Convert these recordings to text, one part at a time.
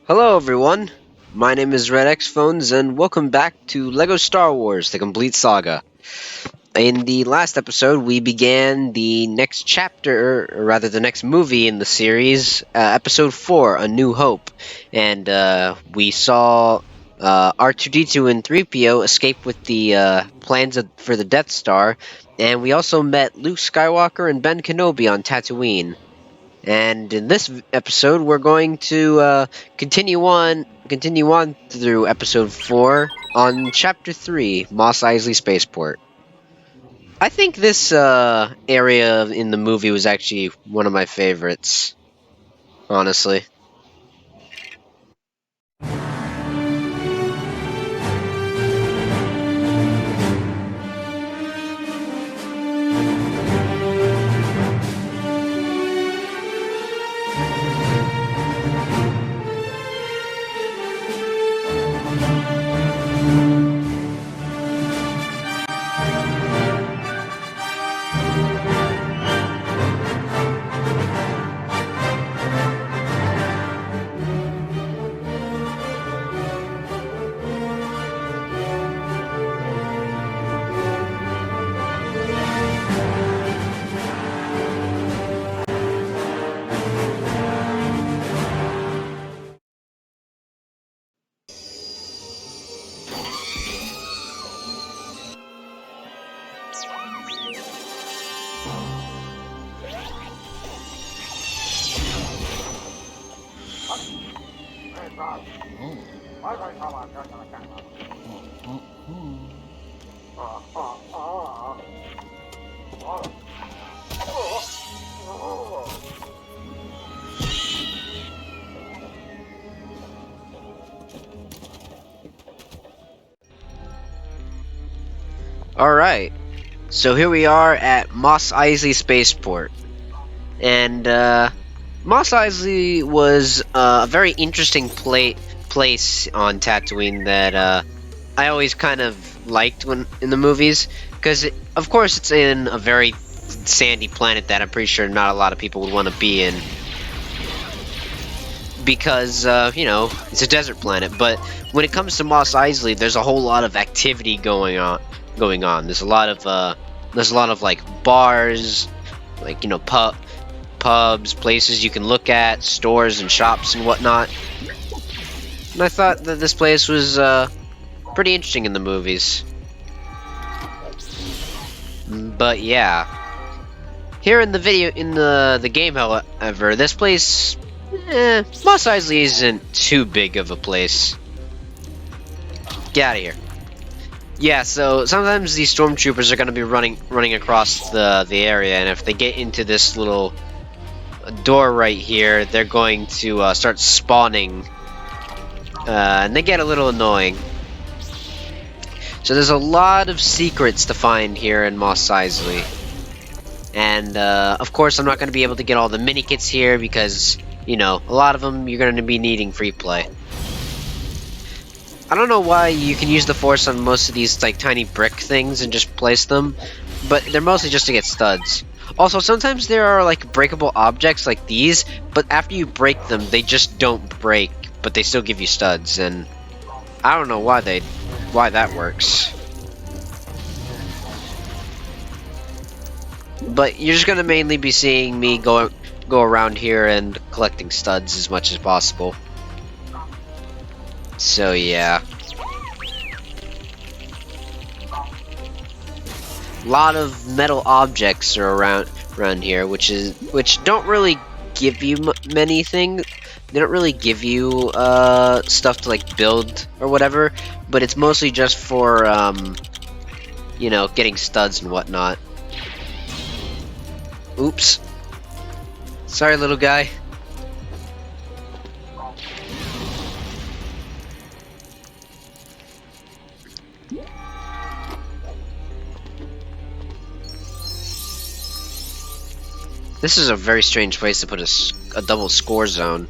Hello everyone, my name is RedXPhones and welcome back to LEGO Star Wars: The Complete Saga. In the last episode, we began the next chapter, or rather the next movie in the series, Episode 4, A New Hope, and we saw R2-D2 and 3PO escape with the plans for the Death Star, and we also met Luke Skywalker and Ben Kenobi on Tatooine. And in this episode, we're going to continue on through episode 4 on chapter 3, Mos Eisley Spaceport. I think this area in the movie was actually one of my favorites, honestly. Alright, so here we are at Mos Eisley Spaceport. And Mos Eisley was a very interesting place on Tatooine that I always kind of liked when in the movies, because of course it's in a very sandy planet that I'm pretty sure not a lot of people would want to be in, because you know, it's a desert planet. But when it comes to Mos Eisley, there's a whole lot of activity going on. There's a lot of like bars, like, you know, pubs, places you can look at, stores and shops and whatnot. And I thought that this place was pretty interesting in the movies. But yeah, here in the video, in the game, however, this place, Mos Eisley isn't too big of a place. Get out of here. Yeah, so sometimes these stormtroopers are going to be running across the area, and if they get into this little door right here, they're going to start spawning, and they get a little annoying. So there's a lot of secrets to find here in Mos Eisley, and of course I'm not going to be able to get all the mini kits here because, you know, a lot of them you're going to be needing free play. I don't know why you can use the Force on most of these like tiny brick things and just place them, but they're mostly just to get studs. Also, sometimes there are like breakable objects like these, but after you break them, they just don't break, but they still give you studs, and I don't know why that works. But you're just gonna mainly be seeing me go around here and collecting studs as much as possible. So yeah, a lot of metal objects are around here, which don't really give you many things. They don't really give you stuff to like build or whatever, but it's mostly just for you know, getting studs and whatnot. Oops, sorry, little guy. This is a very strange place to put a double score zone.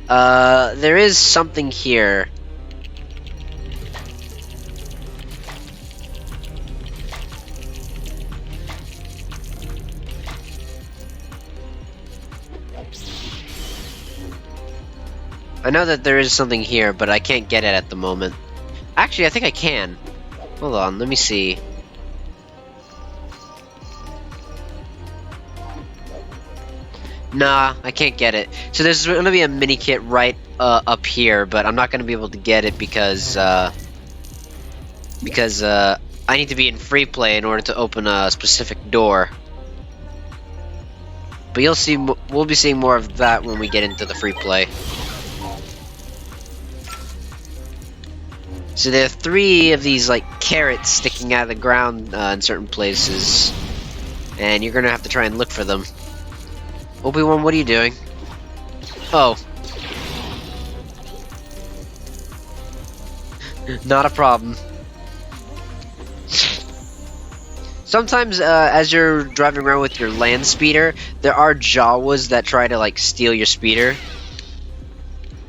There is something here. I know that there is something here, but I can't get it at the moment. Actually, I think I can. Hold on, let me see. Nah, I can't get it. So there's gonna be a mini kit right up here, but I'm not gonna be able to get it because I need to be in free play in order to open a specific door. But you'll see, we'll be seeing more of that when we get into the free play. So there are 3 of these like carrots sticking out of the ground in certain places, and you're gonna have to try and look for them. Obi-Wan, what are you doing? Oh. Not a problem. Sometimes, as you're driving around with your Landspeeder, there are Jawas that try to, like, steal your speeder.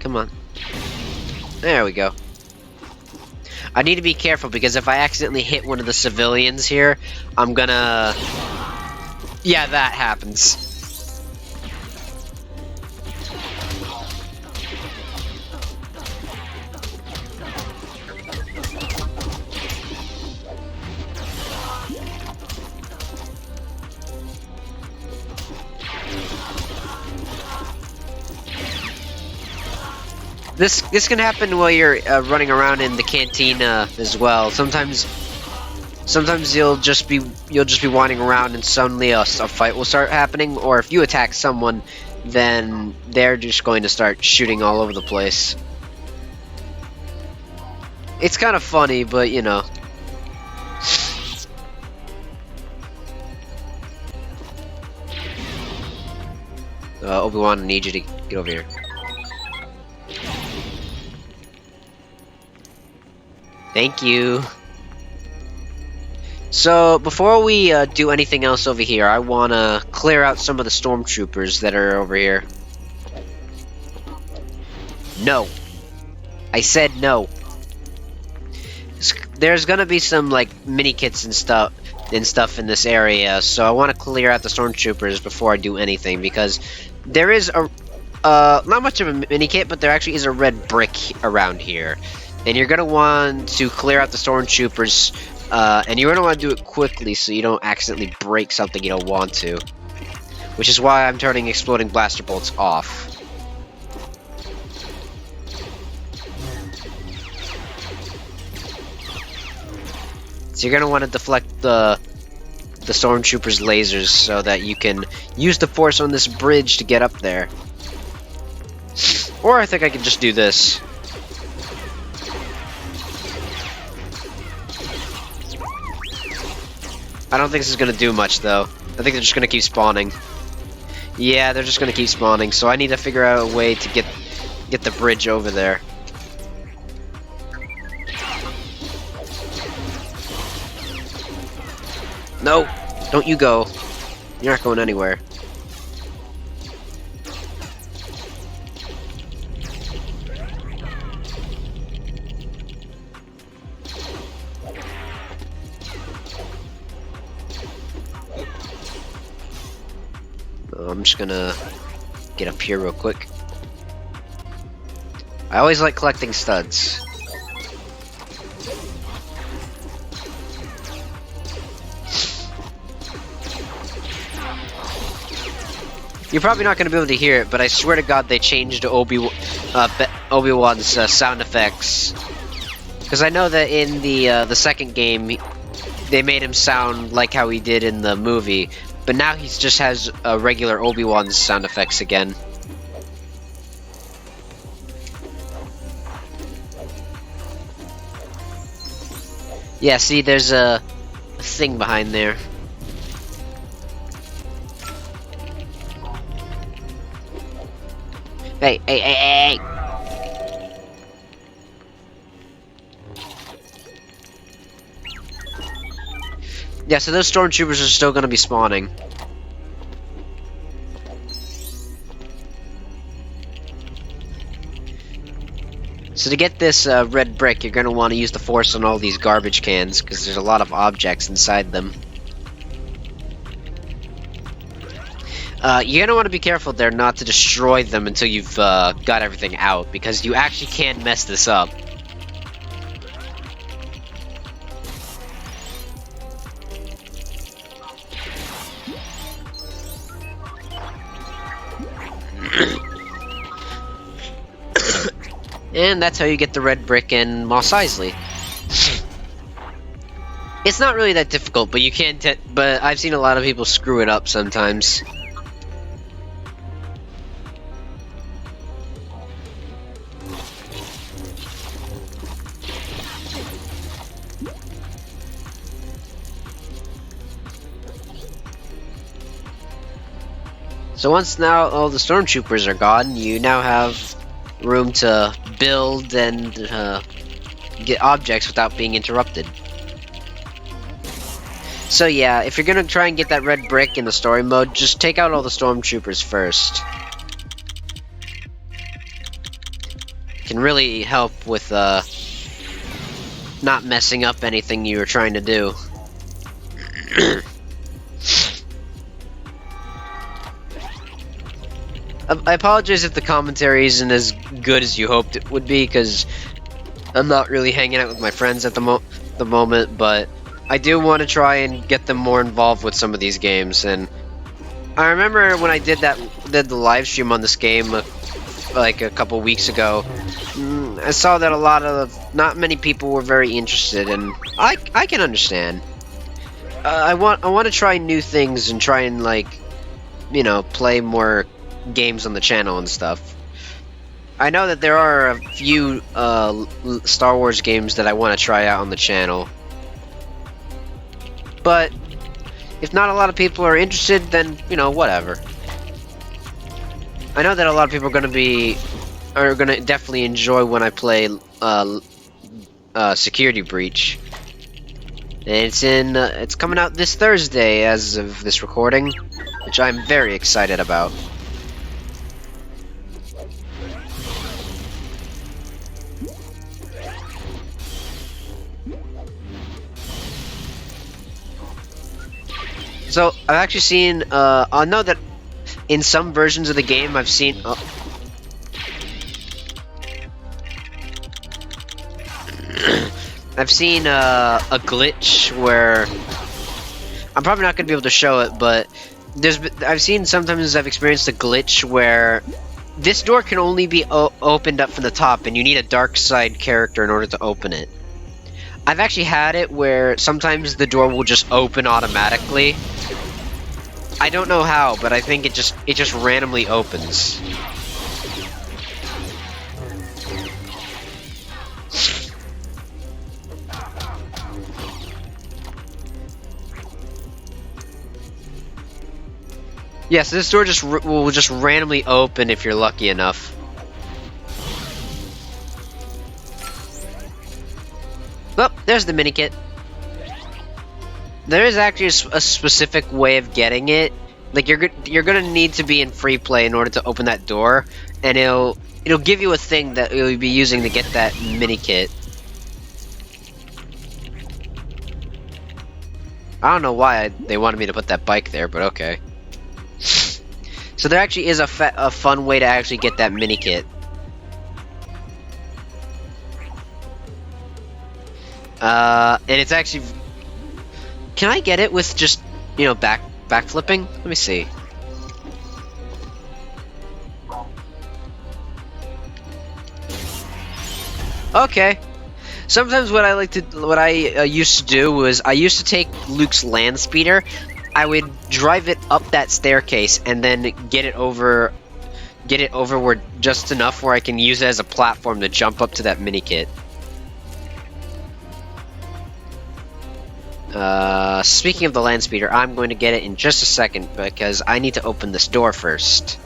Come on. There we go. I need to be careful, because if I accidentally hit one of the civilians here, I'm gonna... Yeah, that happens. This can happen while you're running around in the cantina as well. Sometimes you'll just be wandering around and suddenly a fight will start happening, or if you attack someone, then they're just going to start shooting all over the place. It's kind of funny, but you know. Obi-Wan, I need you to get over here. Thank you. So, before we do anything else over here, I want to clear out some of the stormtroopers that are over here. No. I said no. There's gonna be some, like, mini-kits and stuff in this area, so I want to clear out the stormtroopers before I do anything, because there is a... not much of a mini-kit, but there actually is a red brick around here. And you're going to want to clear out the stormtroopers, and you're going to want to do it quickly so you don't accidentally break something you don't want to. Which is why I'm turning exploding blaster bolts off. So you're going to want to deflect the stormtroopers' lasers so that you can use the force on this bridge to get up there. Or I think I can just do this. I don't think this is going to do much, though. I think they're just going to keep spawning. Yeah, they're just going to keep spawning, so I need to figure out a way to get the bridge over there. No! Don't you go. You're not going anywhere. I'm just gonna get up here real quick. I always like collecting studs. You're probably not gonna be able to hear it, but I swear to God they changed Obi-Wan's sound effects. Because I know that in the second game, they made him sound like how he did in the movie. But now he just has regular Obi-Wan's sound effects again. Yeah, see, there's a thing behind there. Hey, hey, hey, hey, hey! Yeah, so those stormtroopers are still gonna be spawning. So to get this red brick, you're gonna want to use the force on all these garbage cans, because there's a lot of objects inside them. You're gonna want to be careful there not to destroy them until you've got everything out, because you actually can mess this up. And that's how you get the red brick in Mos Eisley. It's not really that difficult, but you can but I've seen a lot of people screw it up sometimes. So once now all the stormtroopers are gone, you now have room to build and get objects without being interrupted. So yeah, if you're gonna try and get that red brick in the story mode, just take out all the stormtroopers first. Can really help with not messing up anything you were trying to do. I apologize if the commentary isn't as good as you hoped it would be, because I'm not really hanging out with my friends at the moment, but I do want to try and get them more involved with some of these games. And I remember when I did the live stream on this game like a couple weeks ago, I saw that not many people were very interested, and I can understand. I want to try new things and try and, like, you know, play more games on the channel and stuff. I know that there are a few Star Wars games that I want to try out on the channel, but if not a lot of people are interested, then, you know, whatever. I know that a lot of people are gonna definitely enjoy when I play Security Breach, and it's coming out this Thursday as of this recording, which I'm very excited about. So, I've actually seen, I know that in some versions of the game I've seen, I've seen a glitch where, I'm probably not going to be able to show it, but sometimes I've experienced a glitch where this door can only be opened up from the top, and you need a dark side character in order to open it. I've actually had it where sometimes the door will just open automatically. I don't know how, but I think it just randomly opens. Yes, this door will just randomly open if you're lucky enough. Well, there's the mini kit. There is actually a specific way of getting it. Like, you're gonna need to be in free play in order to open that door, and it'll give you a thing that you'll be using to get that mini kit. I don't know why they wanted me to put that bike there, but okay. So there actually is a fun way to actually get that mini kit. And it's actually... Can I get it with just, you know, backflipping? Let me see. Okay. Sometimes what I used to do was I used to take Luke's Landspeeder. I would drive it up that staircase and then get it over where just enough where I can use it as a platform to jump up to that mini kit. Speaking of the Landspeeder, I'm going to get it in just a second because I need to open this door first.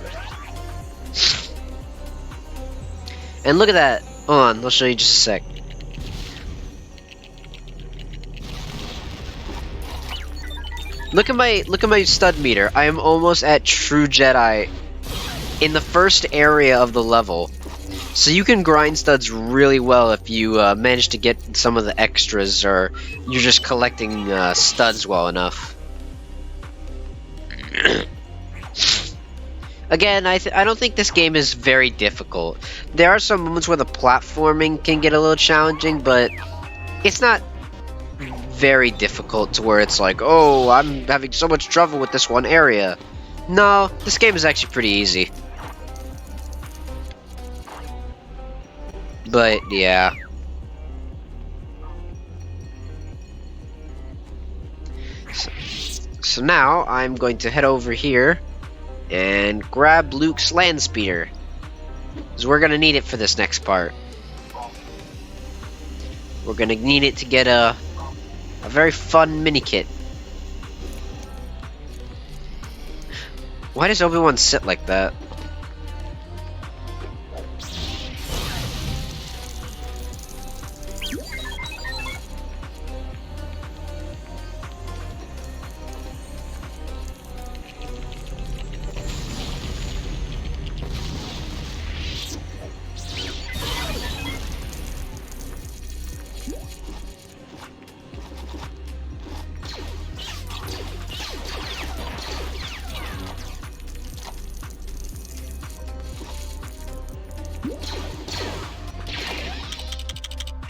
And look at that. Hold on, I'll show you just a sec. Look at my stud meter. I am almost at True Jedi in the first area of the level. So you can grind studs really well if you manage to get some of the extras, or you're just collecting studs well enough. Again, I don't think this game is very difficult. There are some moments where the platforming can get a little challenging, but it's not very difficult to where it's like, oh, I'm having so much trouble with this one area. No, this game is actually pretty easy. But, yeah. So now, I'm going to head over here and grab Luke's Landspeeder. Because we're going to need it for this next part. We're going to need it to get a very fun mini-kit. Why does Obi-Wan sit like that?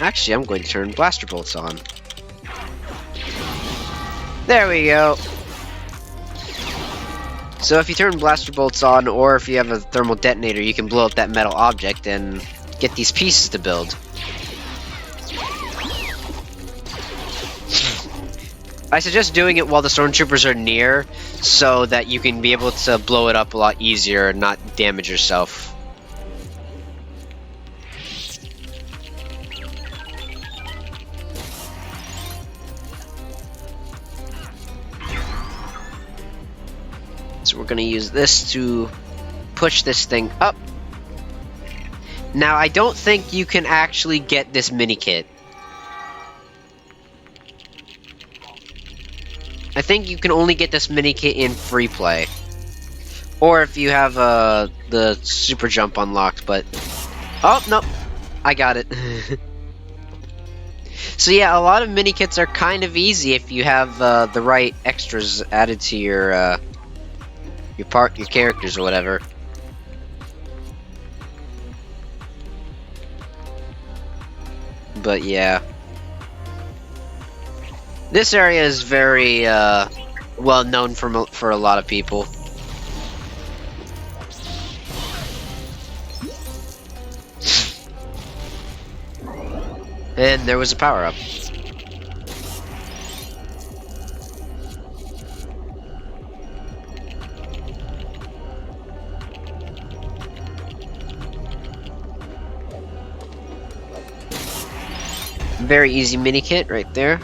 Actually, I'm going to turn blaster bolts on. There we go. So if you turn blaster bolts on, or if you have a thermal detonator, you can blow up that metal object and get these pieces to build. I suggest doing it while the stormtroopers are near, so that you can be able to blow it up a lot easier and not damage yourself. So we're going to use this to push this thing up. Now, I don't think you can actually get this mini-kit. I think you can only get this mini-kit in free play. Or if you have the super jump unlocked, but... Oh, no! I got it. So yeah, a lot of mini-kits are kind of easy if you have the right extras added to your characters or whatever. But yeah, this area is very well known for a lot of people. And there was a power-up. Very easy mini kit right there.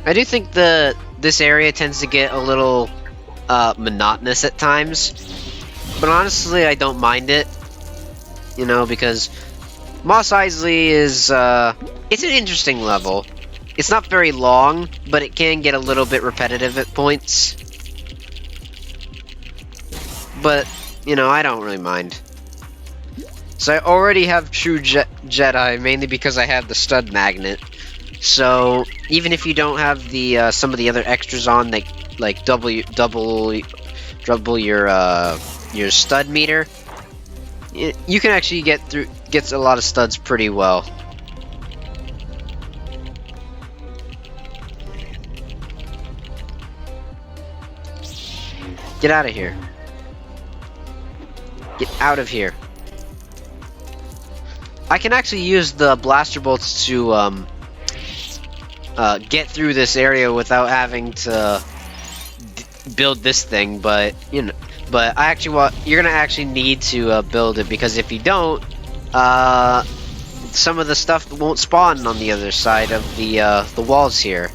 I do think this area tends to get a little monotonous at times, but honestly I don't mind it, you know, because Mos Eisley is it's an interesting level. It's not very long, but it can get a little bit repetitive at points. But, you know, I don't really mind. So I already have True Jedi, mainly because I have the stud magnet. So even if you don't have the some of the other extras on, like double your stud meter, you can actually get a lot of studs pretty well. Get out of here. Get out of here. I can actually use the blaster bolts to get through this area without having to build this thing, but you know, I actually you're gonna actually need to build it, because if you don't, some of the stuff won't spawn on the other side of the walls here.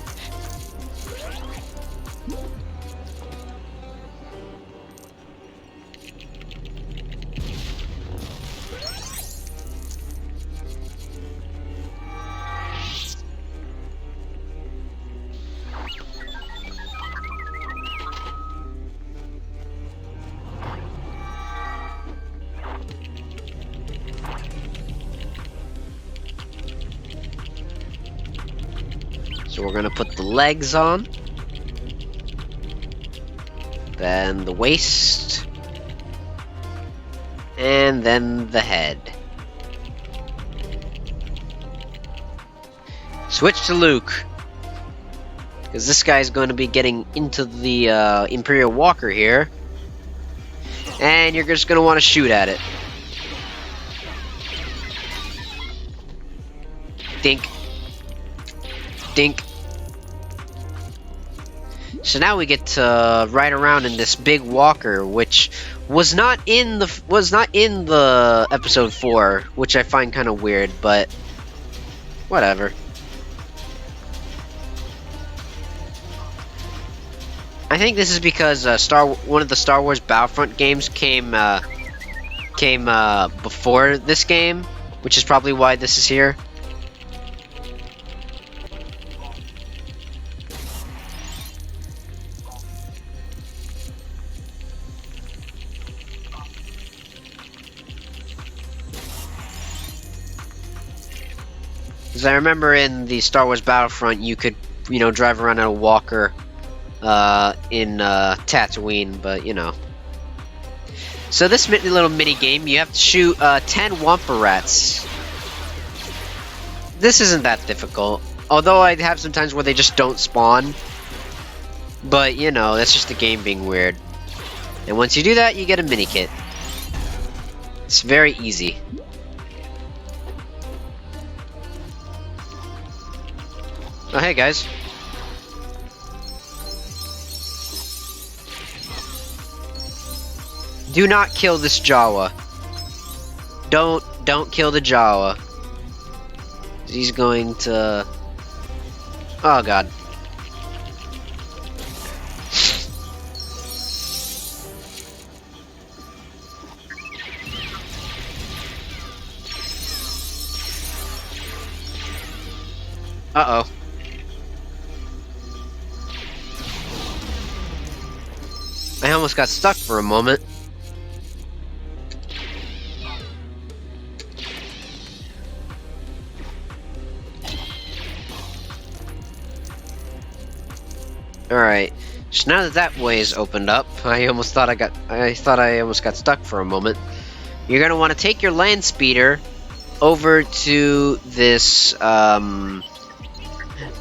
So we're gonna put the legs on. Then the waist. And then the head. Switch to Luke. Because this guy's going to be getting into the Imperial Walker here. And you're just going to want to shoot at it. Dink. Dink. So now we get to ride around in this big walker, which was not in the episode 4, which I find kind of weird, but whatever. I think this is because one of the Star Wars Battlefront games came before this game, which is probably why this is here. Because I remember in the Star Wars Battlefront, you could, drive around in a walker in Tatooine, but, So this little mini game, you have to shoot 10 Wampa Rats. This isn't that difficult. Although I have some times where they just don't spawn. But, that's just the game being weird. And once you do that, you get a mini kit. It's very easy. Oh, hey guys. Do not kill this Jawa. Don't kill the Jawa. He's going to... Oh god. Uh-oh. I almost got stuck for a moment. Alright, so now that that way is opened up, I thought I almost got stuck for a moment. You're gonna want to take your Landspeeder over to this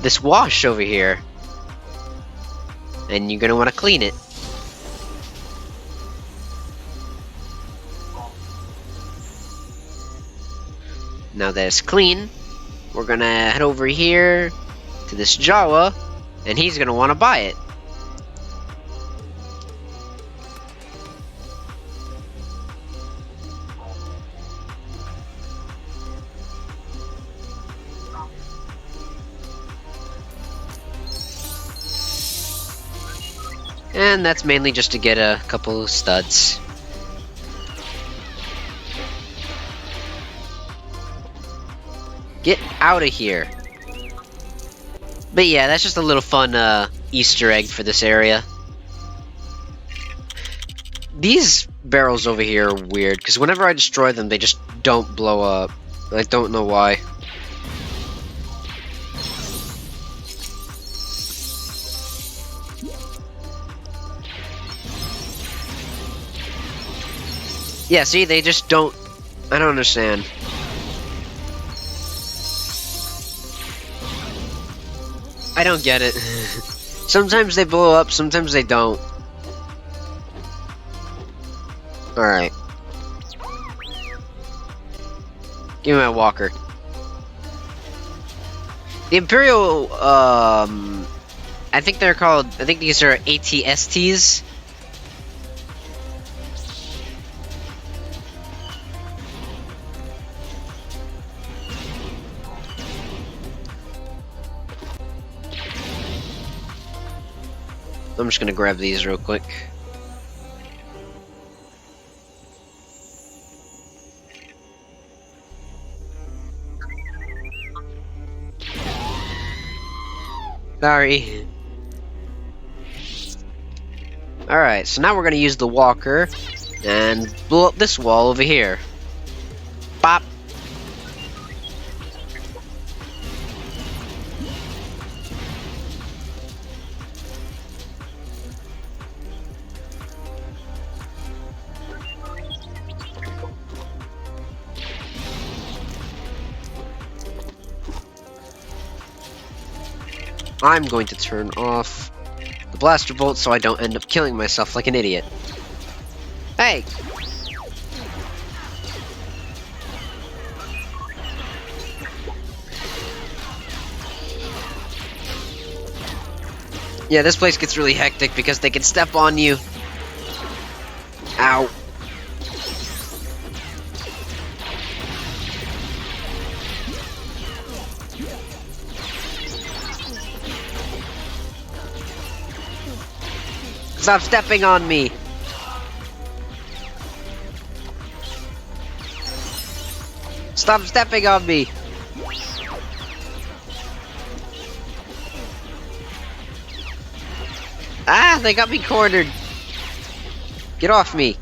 this wash over here, and you're gonna want to clean it. Now that it's clean, we're gonna head over here to this Jawa, and he's gonna want to buy it. And that's mainly just to get a couple of studs. Get out of here. But yeah, that's just a little fun Easter egg for this area. These barrels over here are weird, because whenever I destroy them, they just don't blow up. I don't know why. Yeah, see, they just don't... I don't understand. I don't get it. Sometimes they blow up, sometimes they don't. Alright. Give me my walker. The Imperial, I think they're called... I think these are ATSTs. I'm just gonna grab these real quick. Sorry. Alright, so now we're gonna use the walker and blow up this wall over here. Bop! I'm going to turn off the blaster bolt so I don't end up killing myself like an idiot. Hey! Yeah, this place gets really hectic because they can step on you. Ow. Stop stepping on me. Stop stepping on me. Ah, they got me cornered. Get off me.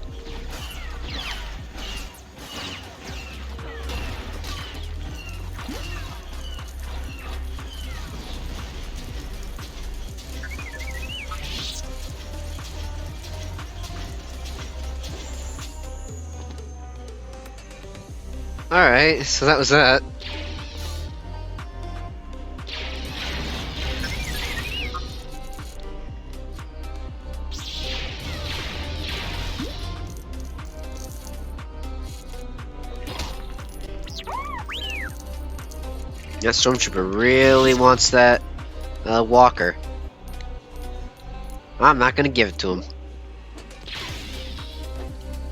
Alright, so that was that. That stormtrooper really wants that walker. I'm not gonna give it to him.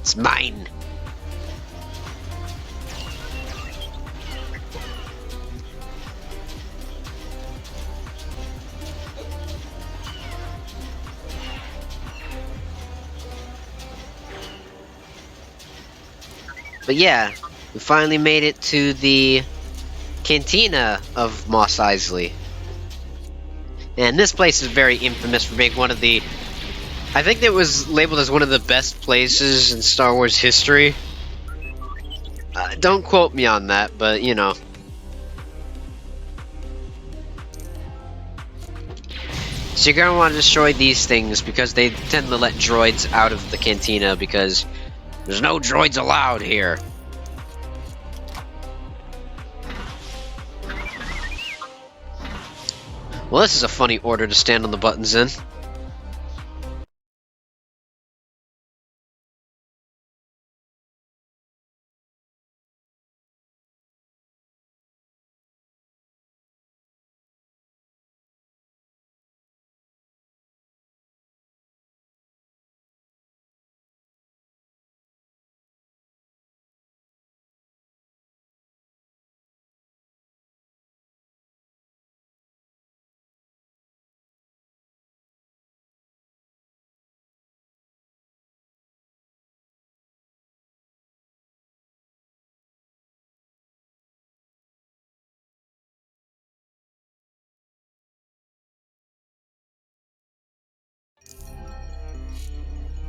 It's mine. But yeah, we finally made it to the cantina of Mos Eisley. And this place is very infamous for being one of the... I think it was labeled as one of the best places in Star Wars history. Don't quote me on that, but you know. So you're gonna want to destroy these things because they tend to let droids out of the cantina because there's no droids allowed here. Well, this is a funny order to stand on the buttons in.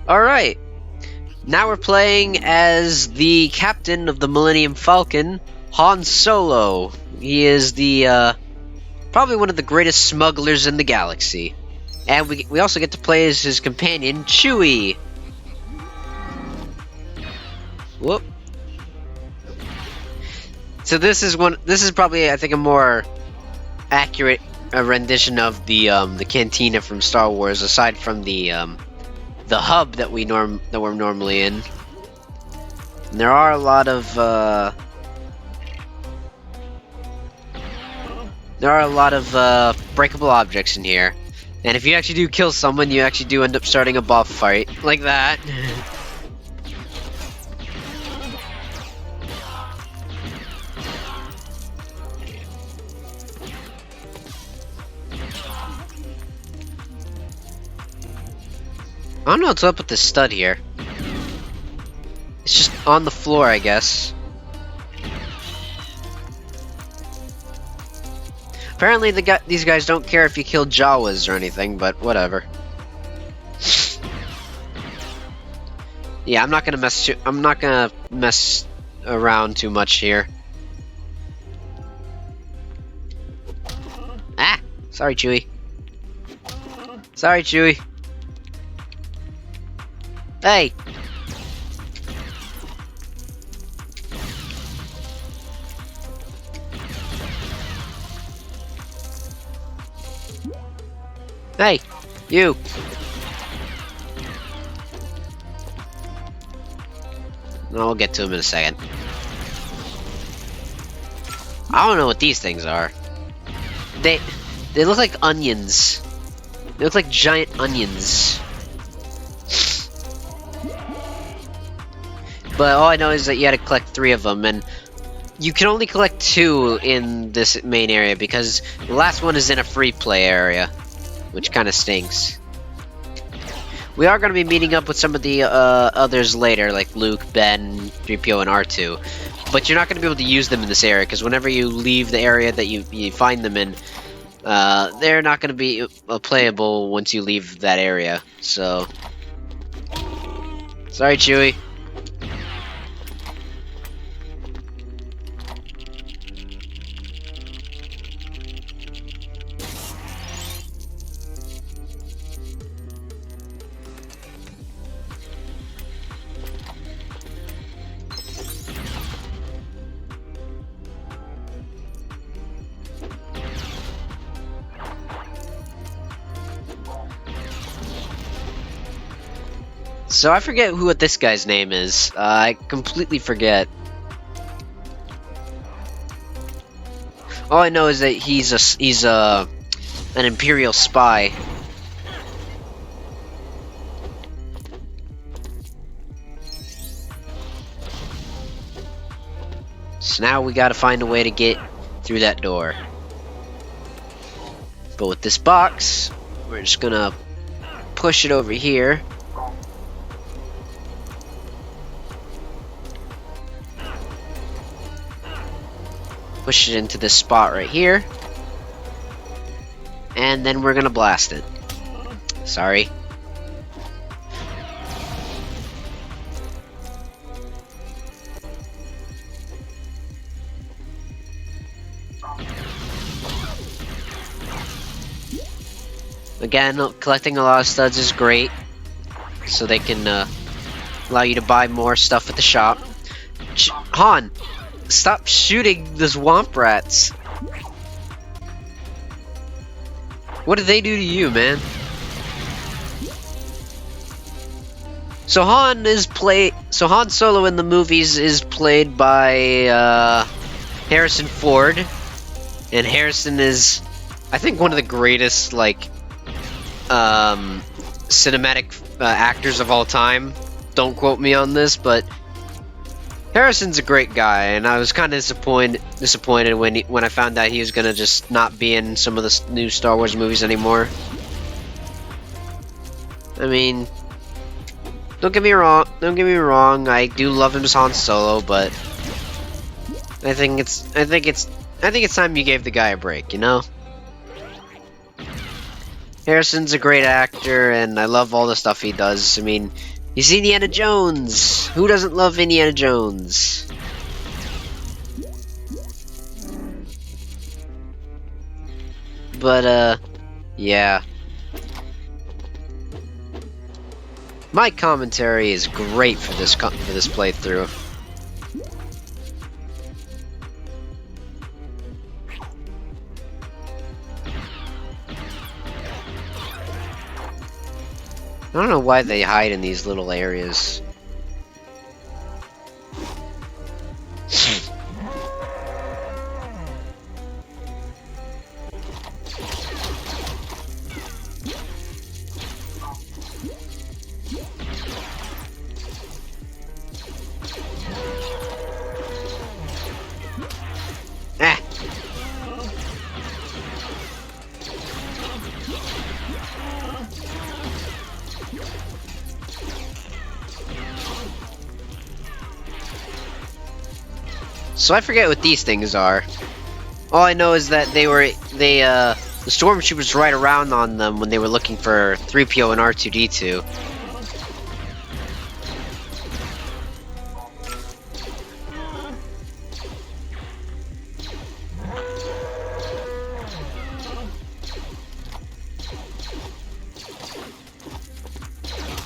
Alright, now we're playing as the captain of the Millennium Falcon, Han Solo. He is the, probably one of the greatest smugglers in the galaxy. And we also get to play as his companion, Chewie. Whoop. So this is probably, I think, a more accurate rendition of the cantina from Star Wars, aside from the hub that we're normally in. And there are a lot of breakable objects in here. And if you actually do kill someone, you actually do end up starting a boss fight like that. I don't know what's up with this stud here. It's just on the floor, I guess. Apparently these guys don't care if you kill Jawas or anything, but whatever. Yeah, I'm not gonna mess around too much here. Ah! Sorry, Chewie. Sorry, Chewie. Hey! Hey, you. I'll get to him in a second. I don't know what these things are. They look like onions. They look like giant onions. But all I know is that you had to collect 3 of them, and you can only collect 2 in this main area because the last one is in a free play area, which kind of stinks. We are going to be meeting up with some of the others later, like Luke, Ben, 3PO, and R2. But you're not going to be able to use them in this area, because whenever you leave the area that you find them in, they're not going to be playable once you leave that area. So, sorry, Chewie. So I forget what this guy's name is. I completely forget. All I know is that he's an Imperial spy. So now we gotta find a way to get through that door. But with this box, we're just gonna push it over here. Push it into this spot right here. And then we're gonna blast it. Sorry. Again, collecting a lot of studs is great. So they can allow you to buy more stuff at the shop. Han! Stop shooting the swamp rats. What did they do to you, man? So Han Solo in the movies is played by Harrison Ford, and Harrison is, I think, one of the greatest cinematic actors of all time. Don't quote me on this, but Harrison's a great guy, and I was kind of disappointed when I found out he was gonna just not be in some of the new Star Wars movies anymore. I mean, don't get me wrong. I do love him as Han Solo, but I think it's time you gave the guy a break, you know? Harrison's a great actor, and I love all the stuff he does. I mean, he's Indiana Jones! Who doesn't love Indiana Jones? But, yeah. My commentary is great for this playthrough. I don't know why they hide in these little areas. So I forget what these things are. All I know is that the stormtroopers right around on them when they were looking for 3PO and R2-D2.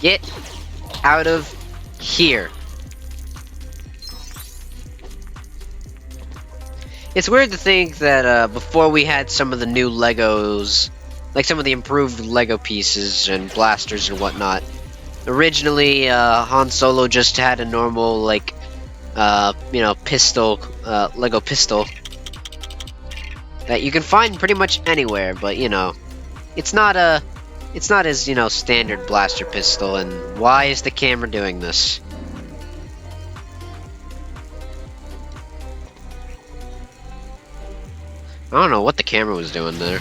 Get out of here. It's weird to think that before we had some of the new Legos like some of the improved Lego pieces and blasters and whatnot. Originally, Han Solo just had a normal, like, you know, pistol, Lego pistol that you can find pretty much anywhere, but, you know, it's not as, you know, standard blaster pistol. And why is the camera doing this? I don't know what the camera was doing there.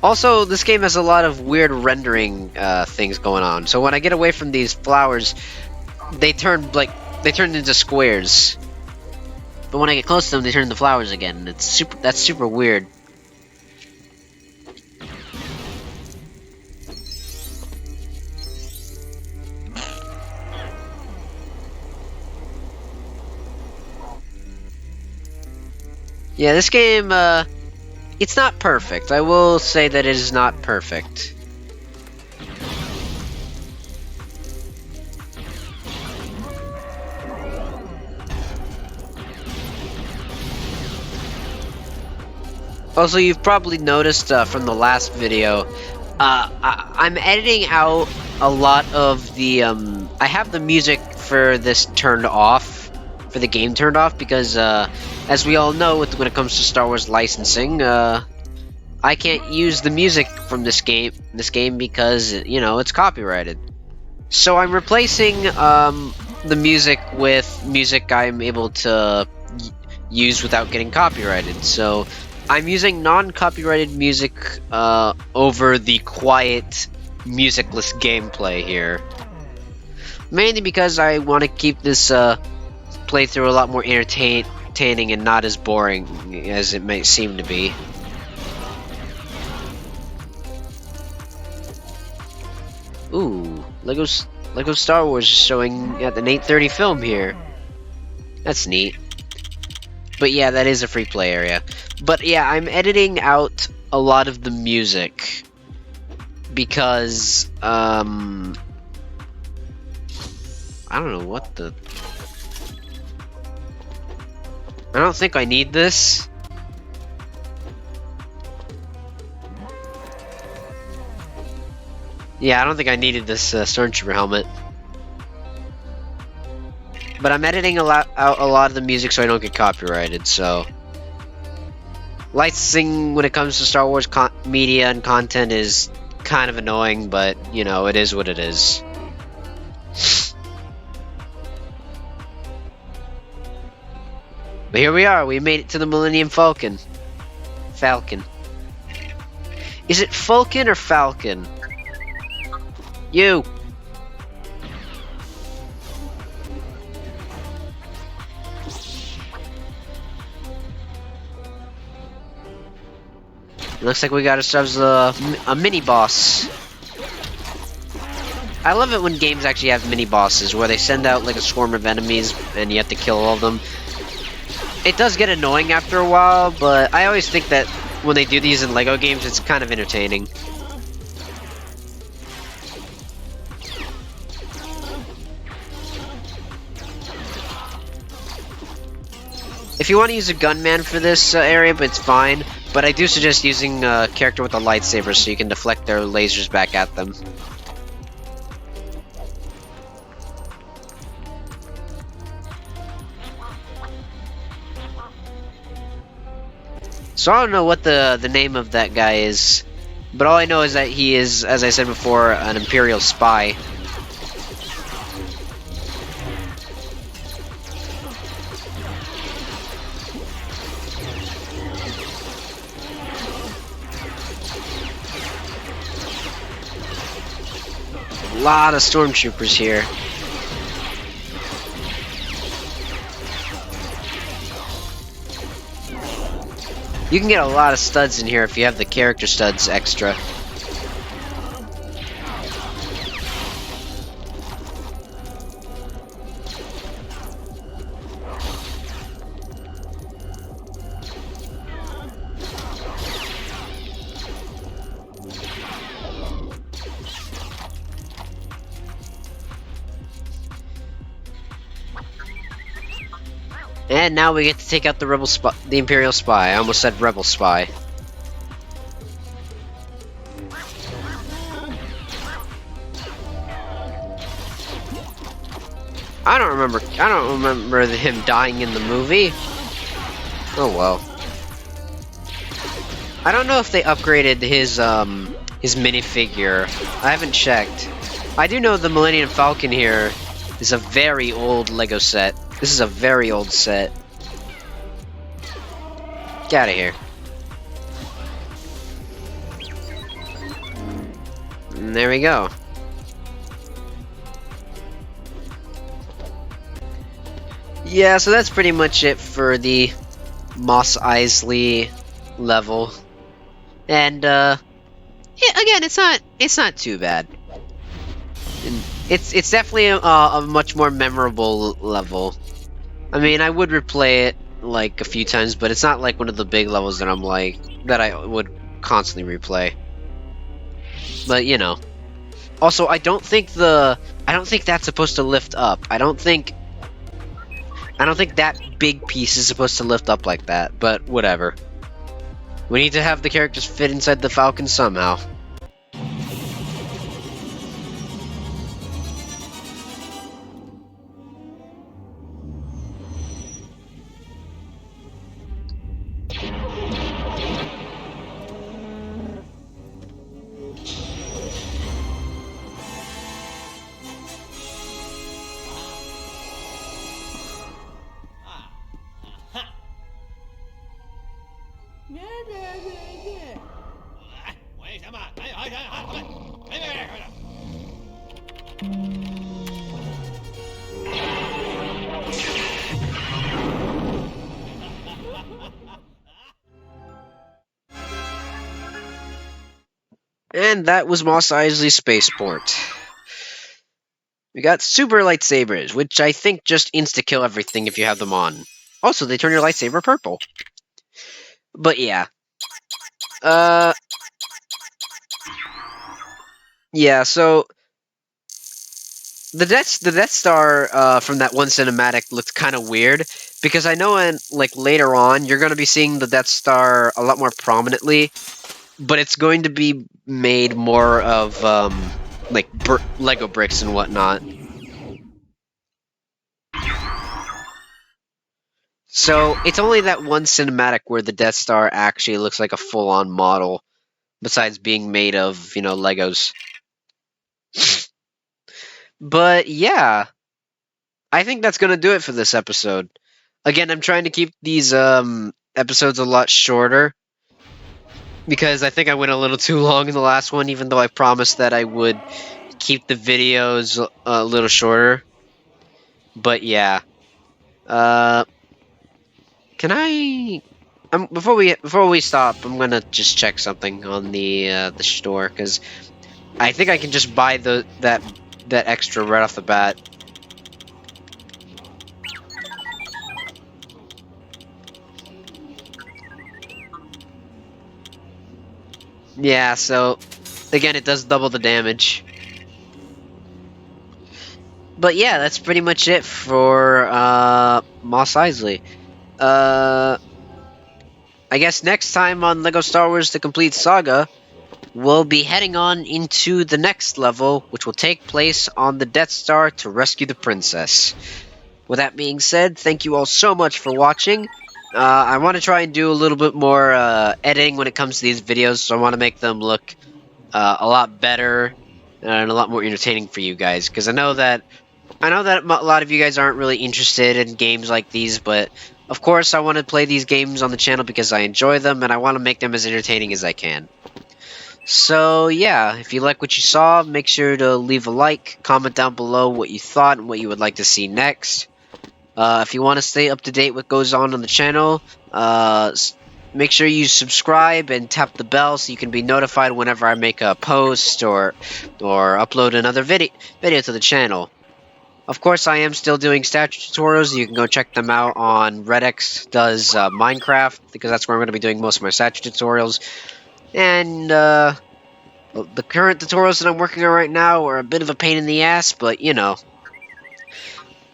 Also, this game has a lot of weird rendering things going on. So when I get away from these flowers, they turn into squares. But when I get close to them, they turn into flowers again. That's super weird. Yeah, this game, it's not perfect. I will say that it is not perfect. Also, you've probably noticed from the last video, I'm editing out a lot of the, I have the music for this turned off, for the game turned off, because, as we all know, when it comes to Star Wars licensing, I can't use the music from this game because, you know, it's copyrighted. So I'm replacing, the music with music I'm able to use without getting copyrighted. So I'm using non-copyrighted music over the quiet, musicless gameplay here. Mainly because I want to keep this playthrough a lot more entertaining and not as boring as it might seem to be. Ooh, Lego Star Wars is showing at an 8:30 film here. That's neat. But yeah, that is a free play area. But yeah, I'm editing out a lot of the music because I don't know what the... I don't think I need this. Yeah, I don't think I needed this Stormtrooper helmet. But I'm editing out a lot of the music so I don't get copyrighted, so... Licensing when it comes to Star Wars media and content is kind of annoying, but, you know, it is what it is. But here we are, we made it to the Millennium Falcon. Falcon. Is it Falcon or Falcon? You! Looks like we got ourselves a mini boss. I love it when games actually have mini bosses where they send out like a swarm of enemies and you have to kill all of them. It does get annoying after a while, but I always think that when they do these in LEGO games, it's kind of entertaining. If you want to use a gunman for this area, but it's fine. But I do suggest using a character with a lightsaber so you can deflect their lasers back at them. So I don't know what the name of that guy is, but all I know is that he is, as I said before, an Imperial spy. A lot of stormtroopers here. You can get a lot of studs in here if you have the character studs extra. And now we get to take out the rebel spy, the Imperial spy. I almost said rebel spy. I don't remember him dying in the movie. Oh well. I don't know if they upgraded his minifigure. I haven't checked. I do know the Millennium Falcon here is a very old Lego set. This is a very old set. Get out of here. And there we go. Yeah, so that's pretty much it for the Mos Eisley level. And yeah, again, it's not too bad. And it's definitely a much more memorable level. I mean, I would replay it like a few times, but it's not like one of the big levels that I would constantly replay. But you know. Also, I don't think that's supposed to lift up. I don't think that big piece is supposed to lift up like that, but whatever. We need to have the characters fit inside the Falcon somehow. And that was Mos Eisley Spaceport. We got super lightsabers, which I think just insta-kill everything if you have them on. Also, they turn your lightsaber purple. But yeah. Yeah, so the Death Star from that one cinematic looked kind of weird, because I know in like later on you're going to be seeing the Death Star a lot more prominently, but it's going to be made more of like Lego bricks and whatnot. So it's only that one cinematic where the Death Star actually looks like a full-on model, besides being made of, you know, Legos. But yeah, I think that's gonna do it for this episode. Again, I'm trying to keep these episodes a lot shorter, because I think I went a little too long in the last one, even though I promised that I would keep the videos a little shorter. But yeah, can I? Before we stop, I'm gonna just check something on the store, because I think I can just buy that extra right off the bat. Yeah, so again, it does double the damage. But yeah, that's pretty much it for Mos Eisley. I guess next time on LEGO Star Wars: The Complete Saga, we'll be heading on into the next level, which will take place on the Death Star to rescue the princess. With that being said, thank you all so much for watching. I want to try and do a little bit more editing when it comes to these videos, so I want to make them look a lot better and a lot more entertaining for you guys, because I know that a lot of you guys aren't really interested in games like these, but of course I want to play these games on the channel because I enjoy them, and I want to make them as entertaining as I can. So yeah, if you like what you saw, make sure to leave a like, comment down below what you thought and what you would like to see next. If you want to stay up to date with what goes on the channel, make sure you subscribe and tap the bell so you can be notified whenever I make a post or upload another video to the channel. Of course, I am still doing statue tutorials. You can go check them out on Redx Does Minecraft, because that's where I'm going to be doing most of my statue tutorials. And the current tutorials that I'm working on right now are a bit of a pain in the ass, but you know,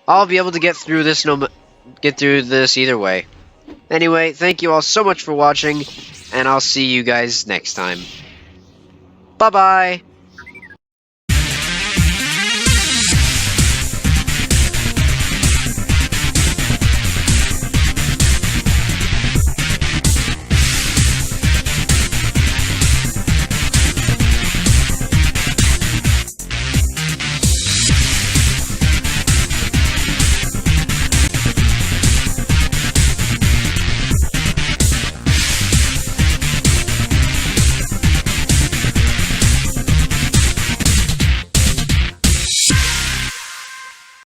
I'll be able to get through this get through this either way. Anyway, thank you all so much for watching, and I'll see you guys next time. Bye-bye!